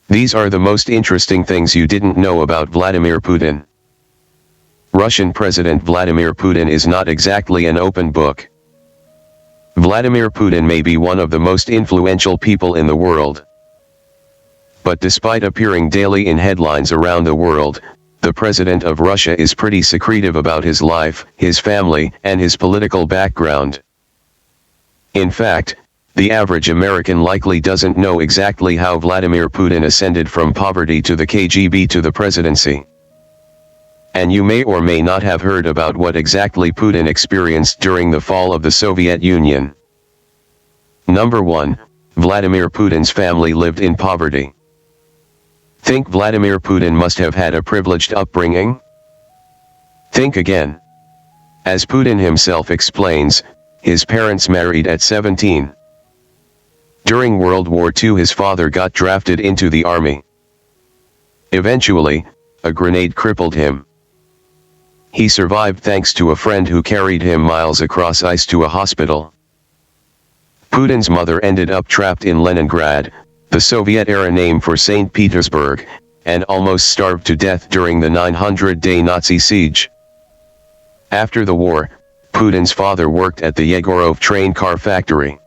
These are the most interesting things you didn't know about Vladimir Putin. Russian President Vladimir Putin is not exactly an open book. Vladimir Putin may be one of the most influential people in the world. But despite appearing daily in headlines around the world, the president of Russia is pretty secretive about his life, his family, and his political background. In fact, the average American likely doesn't know exactly how Vladimir Putin ascended from poverty to the KGB to the presidency. And you may or may not have heard about what exactly Putin experienced during the fall of the Soviet Union. Number 1, Vladimir Putin's family lived in poverty. Think Vladimir Putin must have had a privileged upbringing? Think again. As Putin himself explains, his parents married at 17. During World War II his father got drafted into the army. Eventually, a grenade crippled him. He survived thanks to a friend who carried him miles across ice to a hospital. Putin's mother ended up trapped in Leningrad, the Soviet-era name for St. Petersburg, and almost starved to death during the 900-day Nazi siege. After the war, Putin's father worked at the Yegorov train car factory.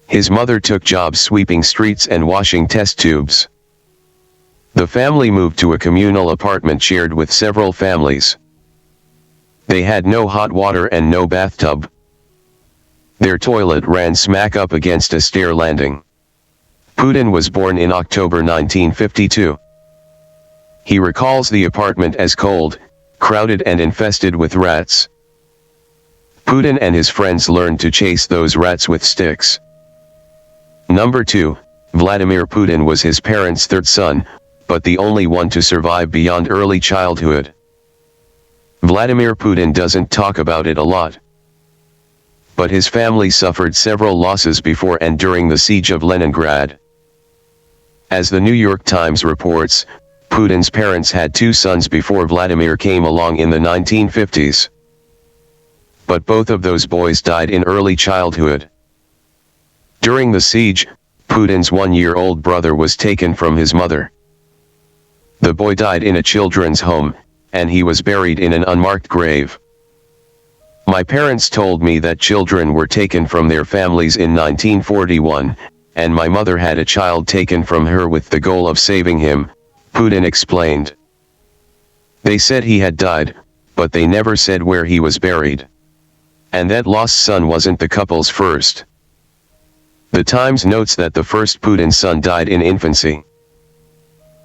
His mother took jobs sweeping streets and washing test tubes. The family moved to a communal apartment shared with several families. They had no hot water and no bathtub. Their toilet ran smack up against a stair landing. Putin was born in October 1952. He recalls the apartment as cold, crowded and infested with rats. Putin and his friends learned to chase those rats with sticks. Number 2, Vladimir Putin was his parents' third son, but the only one to survive beyond early childhood. Vladimir Putin doesn't talk about it a lot. But his family suffered several losses before and during the siege of Leningrad. As the New York Times reports, Putin's parents had 2 sons before Vladimir came along in the 1950s. But both of those boys died in early childhood. During the siege, Putin's 1-year-old brother was taken from his mother. The boy died in a children's home, and he was buried in an unmarked grave. My parents told me that children were taken from their families in 1941, and my mother had a child taken from her with the goal of saving him, Putin explained. They said he had died, but they never said where he was buried. And that lost son wasn't the couple's first. The Times notes that the first Putin son died in infancy.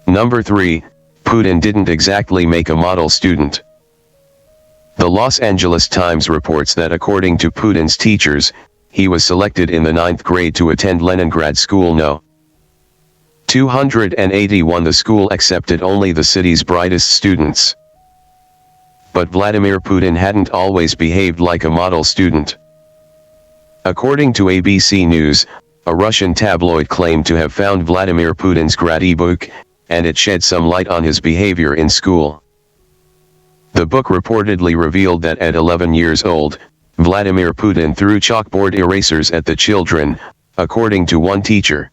Number 3, Putin didn't exactly make a model student. The Los Angeles Times reports that according to Putin's teachers, he was selected in the 9th grade to attend Leningrad School No. 281. The school accepted only the city's brightest students. But Vladimir Putin hadn't always behaved like a model student. According to ABC News, a Russian tabloid claimed to have found Vladimir Putin's grad book, and it shed some light on his behavior in school. The book reportedly revealed that at 11 years old, Vladimir Putin threw chalkboard erasers at the children, according to one teacher.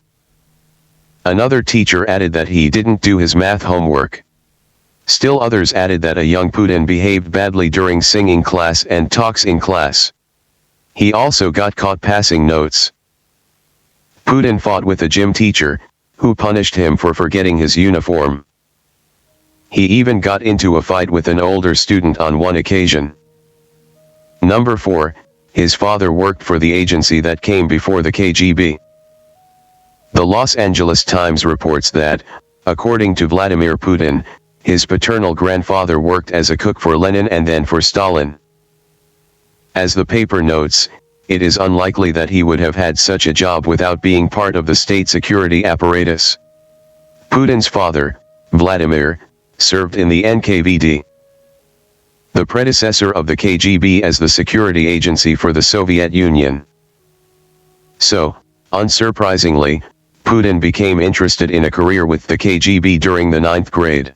Another teacher added that he didn't do his math homework. Still others added that a young Putin behaved badly during singing class and talks in class. He also got caught passing notes. Putin fought with a gym teacher, who punished him for forgetting his uniform. He even got into a fight with an older student on one occasion. Number 4, his father worked for the agency that came before the KGB. The Los Angeles Times reports that, according to Vladimir Putin, his paternal grandfather worked as a cook for Lenin and then for Stalin. As the paper notes, it is unlikely that he would have had such a job without being part of the state security apparatus. Putin's father, Vladimir, served in the NKVD, the predecessor of the KGB as the security agency for the Soviet Union. So, unsurprisingly, Putin became interested in a career with the KGB during the 9th grade.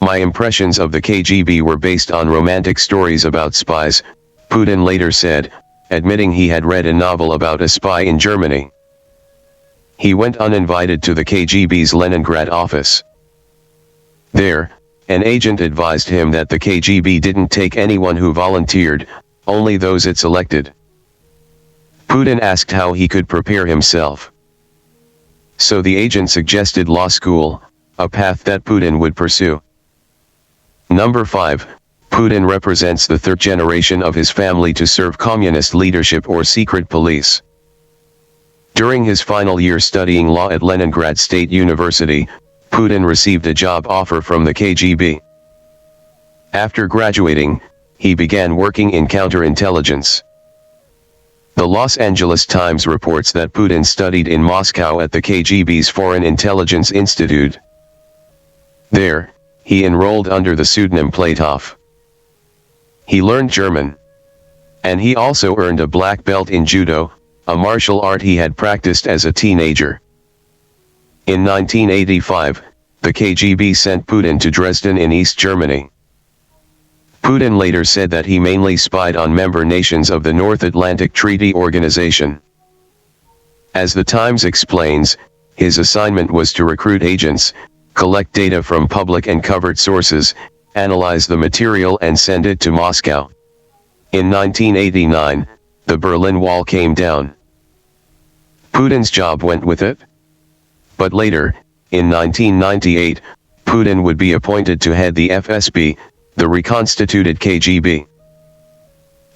My impressions of the KGB were based on romantic stories about spies, Putin later said, admitting he had read a novel about a spy in Germany. he went uninvited to the KGB's Leningrad office. There, an agent advised him that the KGB didn't take anyone who volunteered, only those it selected. Putin asked how he could prepare himself. So the agent suggested law school, a path that Putin would pursue. Number 5. Putin represents the third generation of his family to serve communist leadership or secret police. During his final year studying law at Leningrad State University, Putin received a job offer from the KGB. After graduating, he began working in counterintelligence. The Los Angeles Times reports that Putin studied in Moscow at the KGB's Foreign Intelligence Institute. There, he enrolled under the pseudonym Platov. He learned German. And he also earned a black belt in judo, a martial art he had practiced as a teenager. In 1985, the KGB sent Putin to Dresden in East Germany. Putin later said that he mainly spied on member nations of the North Atlantic Treaty Organization. As the Times explains, his assignment was to recruit agents, collect data from public and covert sources, analyze the material and send it to Moscow. In 1989, the Berlin Wall came down. Putin's job went with it. But later, in 1998, Putin would be appointed to head the FSB, the reconstituted KGB.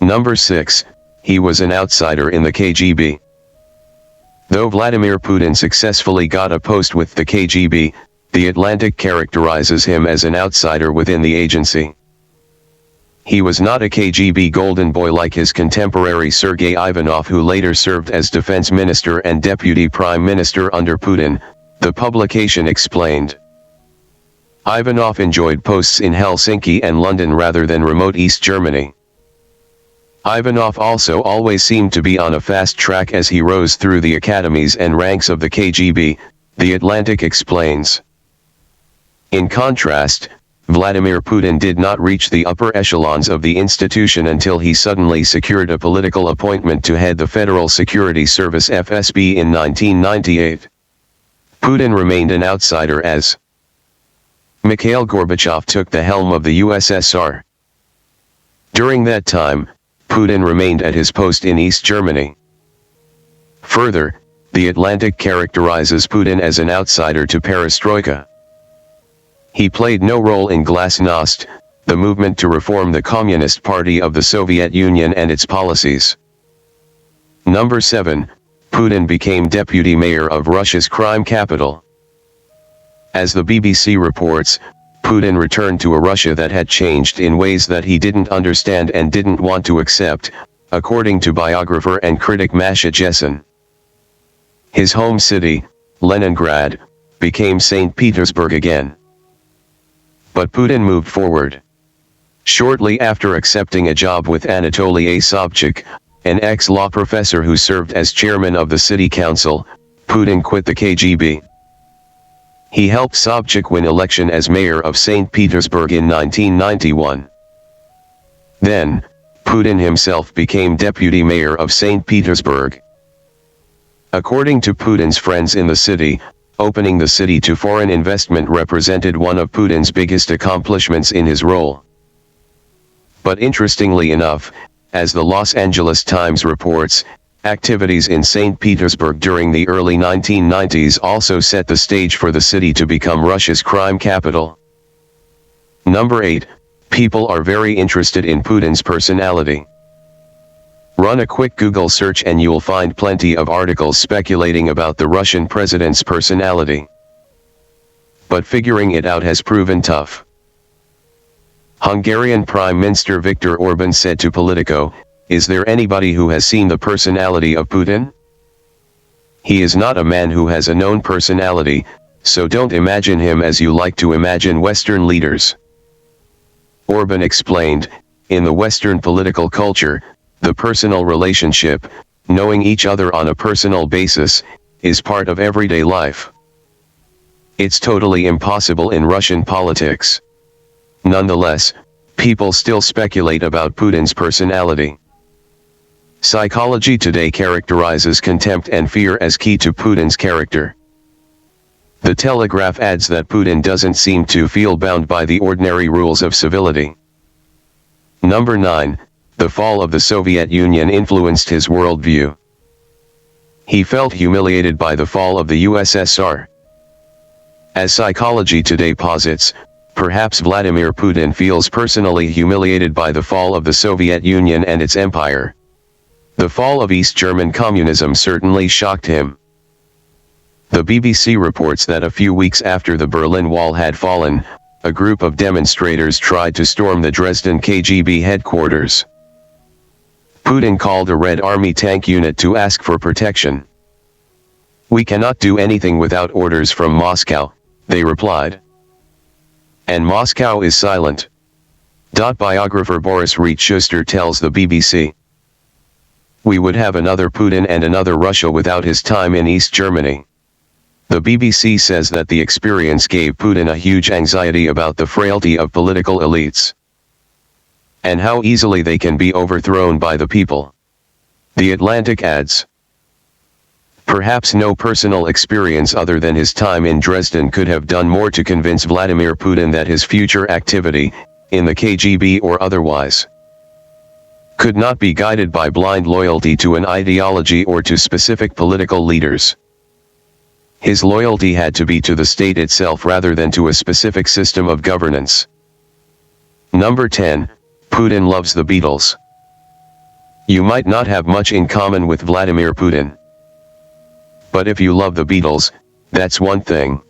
Number 6. He was an outsider in the KGB. Though Vladimir Putin successfully got a post with the KGB, The Atlantic characterizes him as an outsider within the agency. He was not a KGB golden boy like his contemporary Sergei Ivanov, who later served as defense minister and deputy prime minister under Putin, the publication explained. Ivanov enjoyed posts in Helsinki and London rather than remote East Germany. Ivanov also always seemed to be on a fast track as he rose through the academies and ranks of the KGB, The Atlantic explains. In contrast, Vladimir Putin did not reach the upper echelons of the institution until he suddenly secured a political appointment to head the Federal Security Service FSB in 1998. Putin remained an outsider as Mikhail Gorbachev took the helm of the USSR. During that time, Putin remained at his post in East Germany. Further, The Atlantic characterizes Putin as an outsider to perestroika. He played no role in Glasnost, the movement to reform the Communist Party of the Soviet Union and its policies. Number 7. Putin became deputy mayor of Russia's crime capital. As the BBC reports, Putin returned to a Russia that had changed in ways that he didn't understand and didn't want to accept, according to biographer and critic Masha Gessen. His home city, Leningrad, became St. Petersburg again. But Putin moved forward. Shortly after accepting a job with Anatoly Sobchak, an ex-law professor who served as chairman of the city council, Putin quit the KGB. He helped Sobchak win election as mayor of St. Petersburg in 1991. Then, Putin himself became deputy mayor of St. Petersburg. According to Putin's friends in the city, opening the city to foreign investment represented one of Putin's biggest accomplishments in his role. But interestingly enough, as the Los Angeles Times reports, activities in St. Petersburg during the early 1990s also set the stage for the city to become Russia's crime capital. Number 8. People are very interested in Putin's personality. Run a quick Google search and you'll find plenty of articles speculating about the Russian president's personality. But figuring it out has proven tough. Hungarian Prime Minister Viktor Orban said to Politico, "Is there anybody who has seen the personality of Putin? He is not a man who has a known personality, so don't imagine him as you like to imagine Western leaders." Orban explained, in the Western political culture, the personal relationship, knowing each other on a personal basis, is part of everyday life. It's totally impossible in Russian politics. Nonetheless, people still speculate about Putin's personality. Psychology Today characterizes contempt and fear as key to Putin's character. The Telegraph adds that Putin doesn't seem to feel bound by the ordinary rules of civility. Number 9. The fall of the Soviet Union influenced his worldview. He felt humiliated by the fall of the USSR. As Psychology Today posits, perhaps Vladimir Putin feels personally humiliated by the fall of the Soviet Union and its empire. The fall of East German communism certainly shocked him. The BBC reports that a few weeks after the Berlin Wall had fallen, a group of demonstrators tried to storm the Dresden KGB headquarters. Putin called a Red Army tank unit to ask for protection. "We cannot do anything without orders from Moscow," they replied. And Moscow is silent. Biographer Boris Reed-Schuster tells the BBC, "We would have another Putin and another Russia without his time in East Germany." The BBC says that the experience gave Putin a huge anxiety about the frailty of political elites and how easily they can be overthrown by the people. The Atlantic adds, "Perhaps no personal experience other than his time in Dresden could have done more to convince Vladimir Putin that his future activity, in the KGB or otherwise, could not be guided by blind loyalty to an ideology or to specific political leaders. His loyalty had to be to the state itself rather than to a specific system of governance." Number 10. Putin loves the Beatles. You might not have much in common with Vladimir Putin, but if you love the Beatles, that's one thing.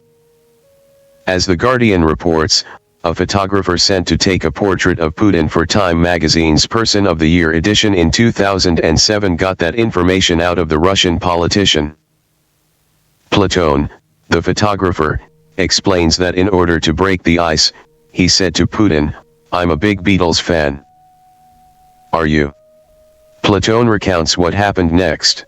As The Guardian reports, a photographer sent to take a portrait of Putin for Time magazine's Person of the Year edition in 2007 got that information out of the Russian politician. Platon, the photographer, explains that in order to break the ice, he said to Putin, "I'm a big Beatles fan. Are you?" Platon recounts what happened next.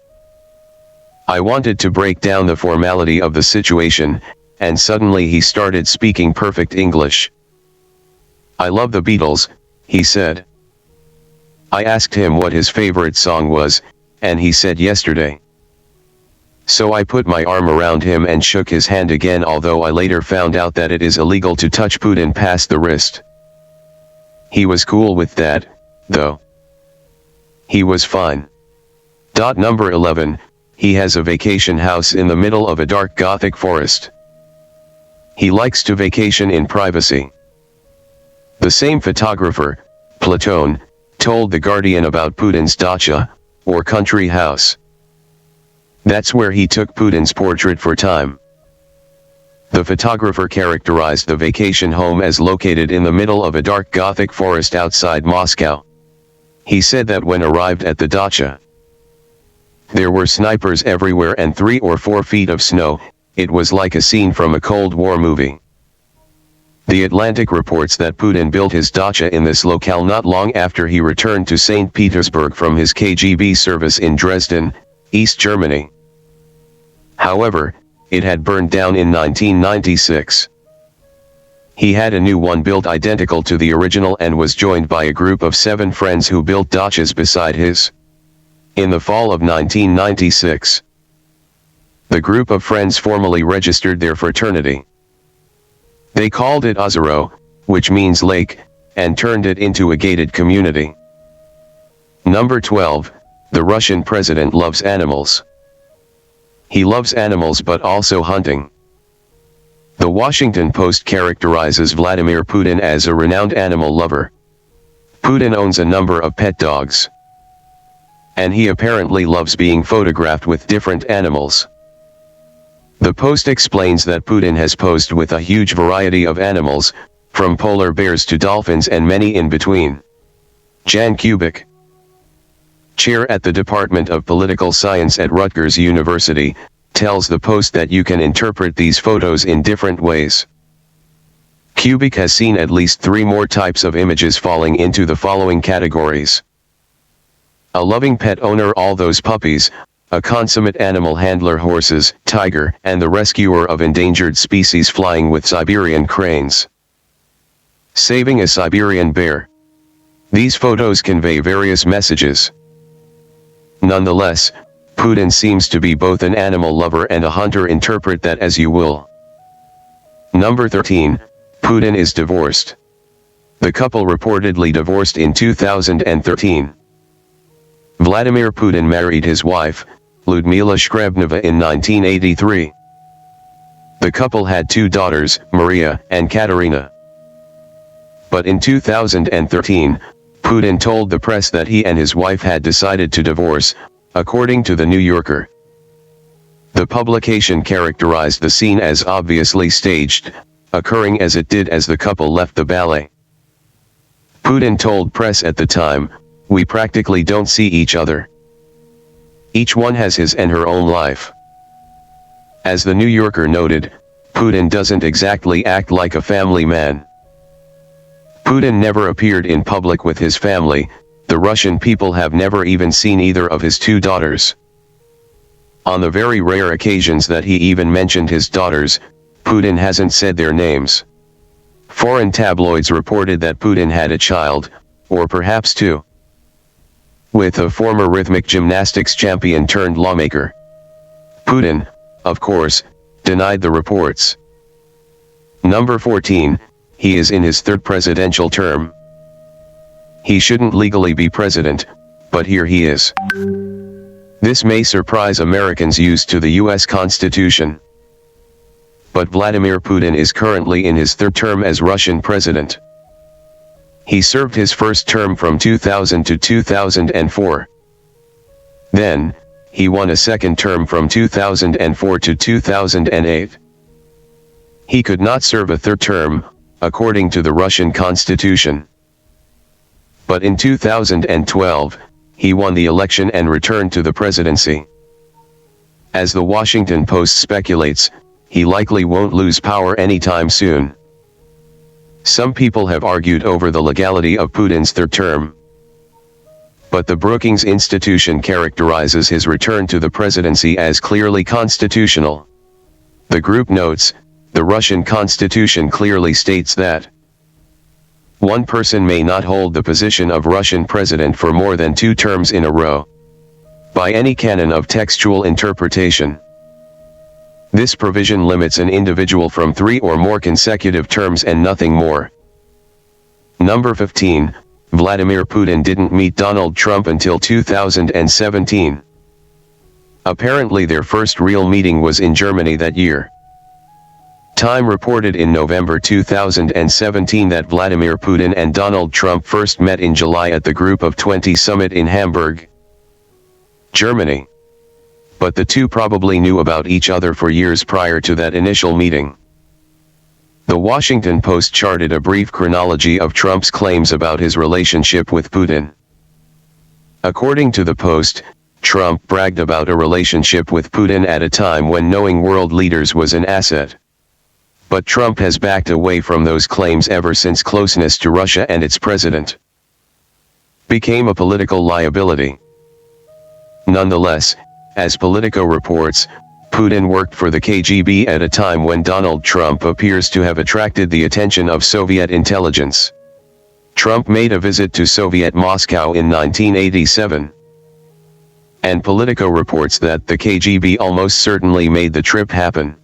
"I wanted to break down the formality of the situation, and suddenly he started speaking perfect English. 'I love the Beatles,' he said. I asked him what his favorite song was, and he said Yesterday. So I put my arm around him and shook his hand again, although I later found out that it is illegal to touch Putin past the wrist. He was cool with that, though. He was fine." Number 11. He has a vacation house in the middle of a dark Gothic forest. He likes to vacation in privacy. The same photographer, Platon, told The Guardian about Putin's dacha, or country house. That's where he took Putin's portrait for Time. The photographer characterized the vacation home as located in the middle of a dark Gothic forest outside Moscow. He said that when arrived at the dacha, there were snipers everywhere and 3 or 4 feet of snow. It was like a scene from a Cold War movie. The Atlantic reports that Putin built his dacha in this locale not long after he returned to St. Petersburg from his KGB service in Dresden, East Germany. However, it had burned down in 1996. He had a new one built identical to the original and was joined by a group of 7 friends who built dachas beside his. In the fall of 1996, the group of friends formally registered their fraternity. They called it Ozero, which means lake, and turned it into a gated community. Number 12. The Russian president loves animals. He loves animals but also hunting. The Washington Post characterizes Vladimir Putin as a renowned animal lover. Putin owns a number of pet dogs, and he apparently loves being photographed with different animals. The Post explains that Putin has posed with a huge variety of animals, from polar bears to dolphins and many in between. Jan Kubik, chair at the Department of Political Science at Rutgers University, tells the Post that you can interpret these photos in different ways. Kubik has seen at least 3 more types of images falling into the following categories: a loving pet owner, all those puppies, a consummate animal handler, horses, tiger, and the rescuer of endangered species flying with Siberian cranes, saving a Siberian bear. These photos convey various messages. Nonetheless, Putin seems to be both an animal lover and a hunter. Interpret that as you will. Number 13, Putin is divorced. The couple reportedly divorced in 2013. Vladimir Putin married his wife, Lyudmila Shkrebneva, in 1983. The couple had 2 daughters, Maria and Katerina. But in 2013, Putin told the press that he and his wife had decided to divorce, according to The New Yorker. The publication characterized the scene as obviously staged, occurring as it did as the couple left the ballet. Putin told press at the time, "We practically don't see each other. Each one has his and her own life." As The New Yorker noted, Putin doesn't exactly act like a family man. Putin never appeared in public with his family. The Russian people have never even seen either of his 2 daughters. On the very rare occasions that he even mentioned his daughters, Putin hasn't said their names. Foreign tabloids reported that Putin had a child, or perhaps 2, with a former rhythmic gymnastics champion turned lawmaker. Putin, of course, denied the reports. Number 14, he is in his 3rd presidential term. He shouldn't legally be president, but here he is. This may surprise Americans used to the US Constitution. But Vladimir Putin is currently in his 3rd term as Russian president. He served his first term from 2000 to 2004. Then, he won a second term from 2004 to 2008. He could not serve a 3rd term, according to the Russian Constitution. But in 2012, he won the election and returned to the presidency. As the Washington Post speculates, he likely won't lose power anytime soon. Some people have argued over the legality of Putin's 3rd term. But the Brookings Institution characterizes his return to the presidency as clearly constitutional. The group notes, the Russian Constitution clearly states that one person may not hold the position of Russian president for more than 2 terms in a row, by any canon of textual interpretation. This provision limits an individual from 3 or more consecutive terms and nothing more. Number 15, Vladimir Putin didn't meet Donald Trump until 2017. Apparently their first real meeting was in Germany that year. Time reported in November 2017 that Vladimir Putin and Donald Trump first met in July at the Group of 20 summit in Hamburg, Germany. But the two probably knew about each other for years prior to that initial meeting. The Washington Post charted a brief chronology of Trump's claims about his relationship with Putin. According to the Post, Trump bragged about a relationship with Putin at a time when knowing world leaders was an asset. But Trump has backed away from those claims ever since closeness to Russia and its president became a political liability. Nonetheless, as Politico reports, Putin worked for the KGB at a time when Donald Trump appears to have attracted the attention of Soviet intelligence. Trump made a visit to Soviet Moscow in 1987. And Politico reports that the KGB almost certainly made the trip happen.